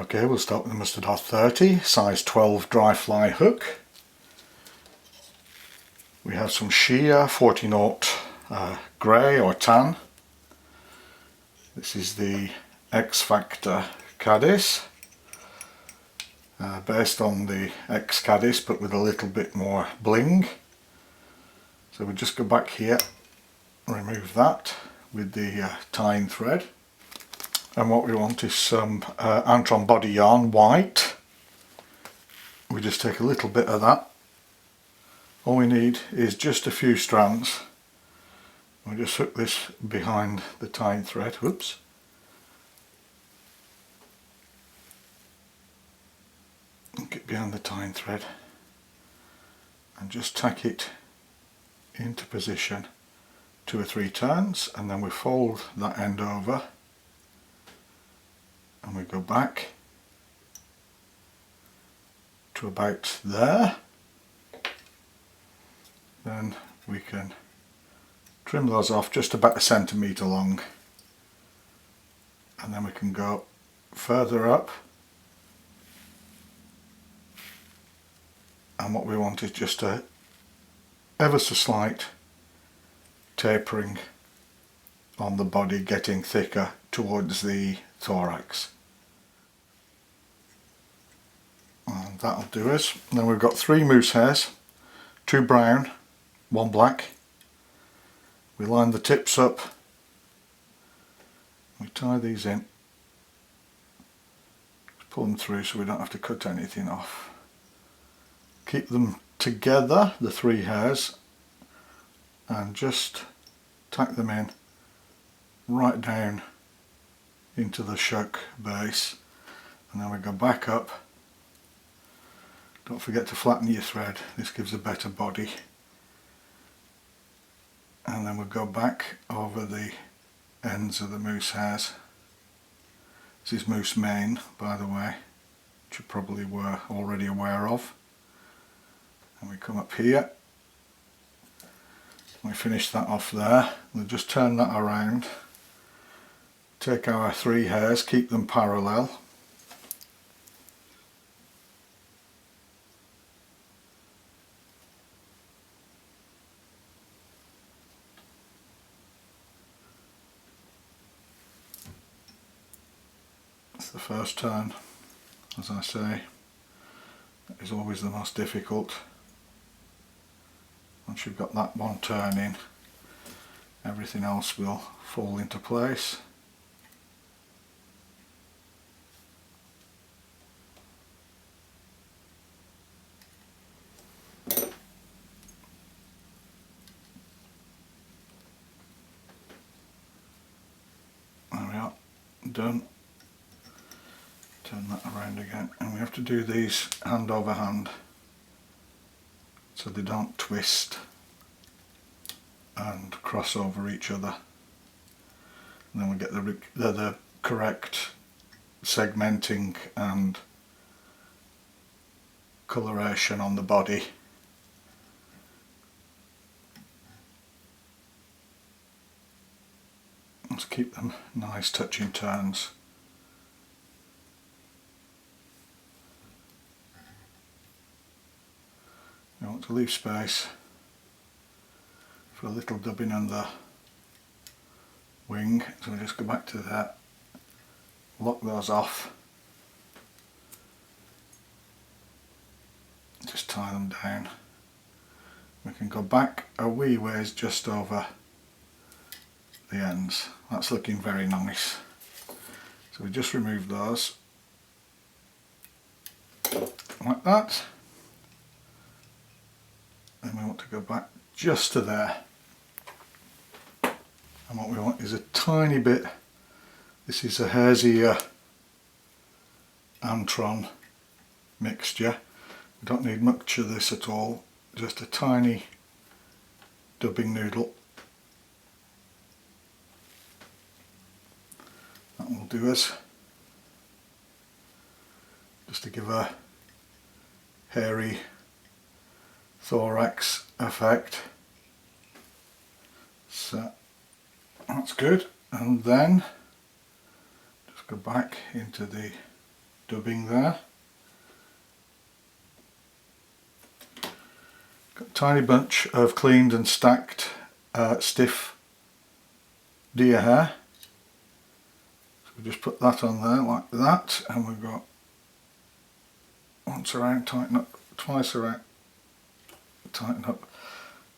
Okay, we'll start with the Mustard R30, size 12 dry fly hook. We have some sheer 40-knot grey or tan. This is the X Factor Caddis, based on the X Caddis but with a little bit more bling. So we'll just go back here, remove that with the tying thread. And what we want is some Antron body yarn, white. We just take a little bit of that. All we need is just a few strands. We just hook this behind the tying thread. Whoops. Hook it behind the tying thread and just tack it into position 2 or 3 turns, and then we fold that end over and we go back to about there. Then we can trim those off just about 1 centimetre long, and then we can go further up, and what we want is just a ever so slight tapering on the body, getting thicker towards the thorax. And that'll do us. Then we've got 3 moose hairs, 2 brown, 1 black. We line the tips up, we tie these in, just pull them through so we don't have to cut anything off. Keep them together, the 3 hairs, and just tack them in right down into the shuck base, and then we go back up. Don't forget to flatten your thread, this gives a better body. And then we'll go back over the ends of the moose hairs. This is moose mane, by the way, which you probably were already aware of. And we come up here, we finish that off there. We'll just turn that around, take our 3 hairs, keep them parallel, that's the first turn. As I say, that is always the most difficult. Once you've got that one turn in, everything else will fall into place. There we are, done. Turn that around again, and we have to do these hand over hand so they don't twist and cross over each other, and then we get the correct segmenting and coloration on the body. Let's keep them nice touching turns. You want to leave space for a little dubbing on the wing, so we just go back to that, lock those off, just tie them down. We can go back a wee ways just over the ends. That's looking very nice. So we just remove those like that. Then we want to go back just to there, and what we want is a tiny bit. This is a hare's ear Antron mixture. We don't need much of this at all, just a tiny dubbing noodle. That will do us, just to give a hairy thorax effect. So that's good, and then just go back into the dubbing there. Got a tiny bunch of cleaned and stacked stiff deer hair. So we just put that on there like that, and we've got once around, tighten up, twice around, tighten up,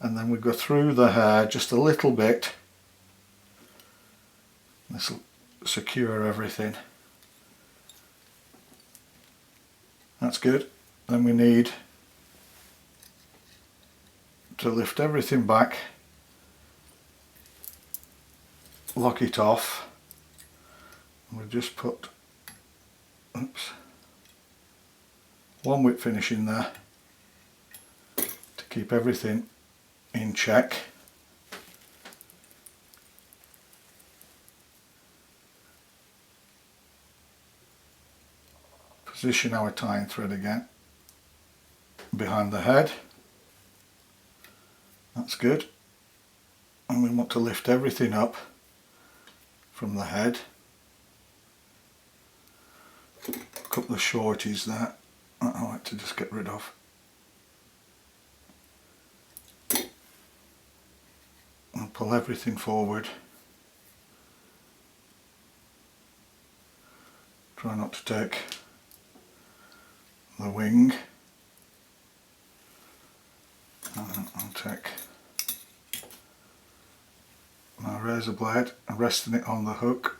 and then we go through the hair just a little bit. This will secure everything. That's good. Then we need to lift everything back, lock it off, and we'll just put, oops, one whip finish in there to keep everything in check. Position our tying thread again behind the head. That's good. And we want to lift everything up from the head. A couple of shorties there that I like to just get rid of. And pull everything forward. Try not to take the wing. I'll take my razor blade and resting it on the hook.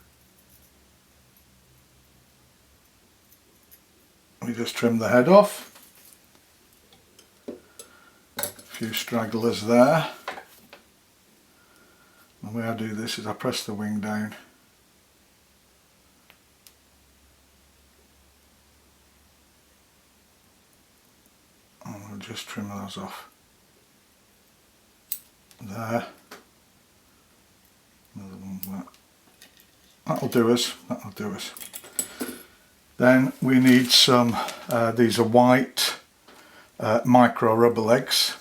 We just trim the head off. A few stragglers there. The way I do this is I press the wing down. And we'll just trim those off. There. Another one there. That'll do us. That'll do us. Then we need some, these are white micro rubber legs,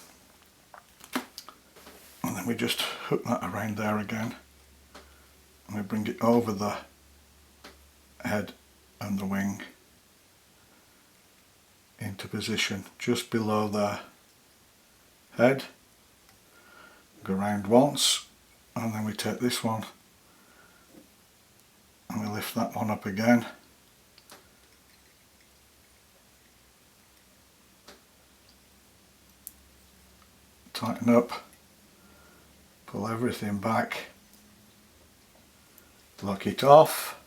and then we just hook that around there again, and we bring it over the head and the wing into position just below the head. Go around once, and then we take this one and we lift that one up again. Tighten up, pull everything back, lock it off,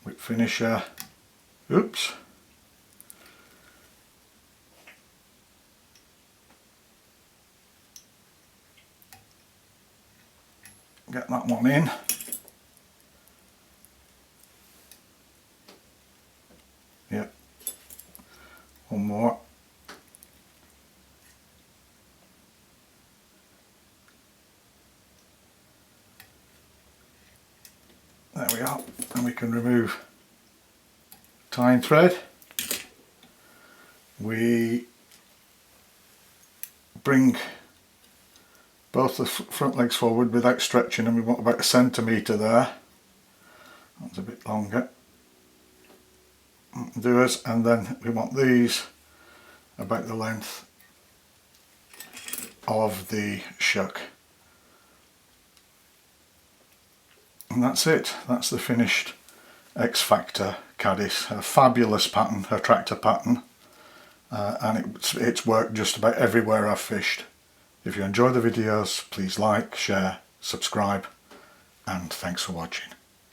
whip finisher, oops, get that one in, yep, one more. There we are, and we can remove tying thread. We bring both the front legs forward without stretching, and we want about 1 centimetre there. That's a bit longer. Do us, and then we want these about the length of the shuck. And that's it. That's the finished X Factor Caddis. A fabulous pattern, attractor pattern, and it's worked just about everywhere I've fished. If you enjoy the videos, please like, share, subscribe, and thanks for watching.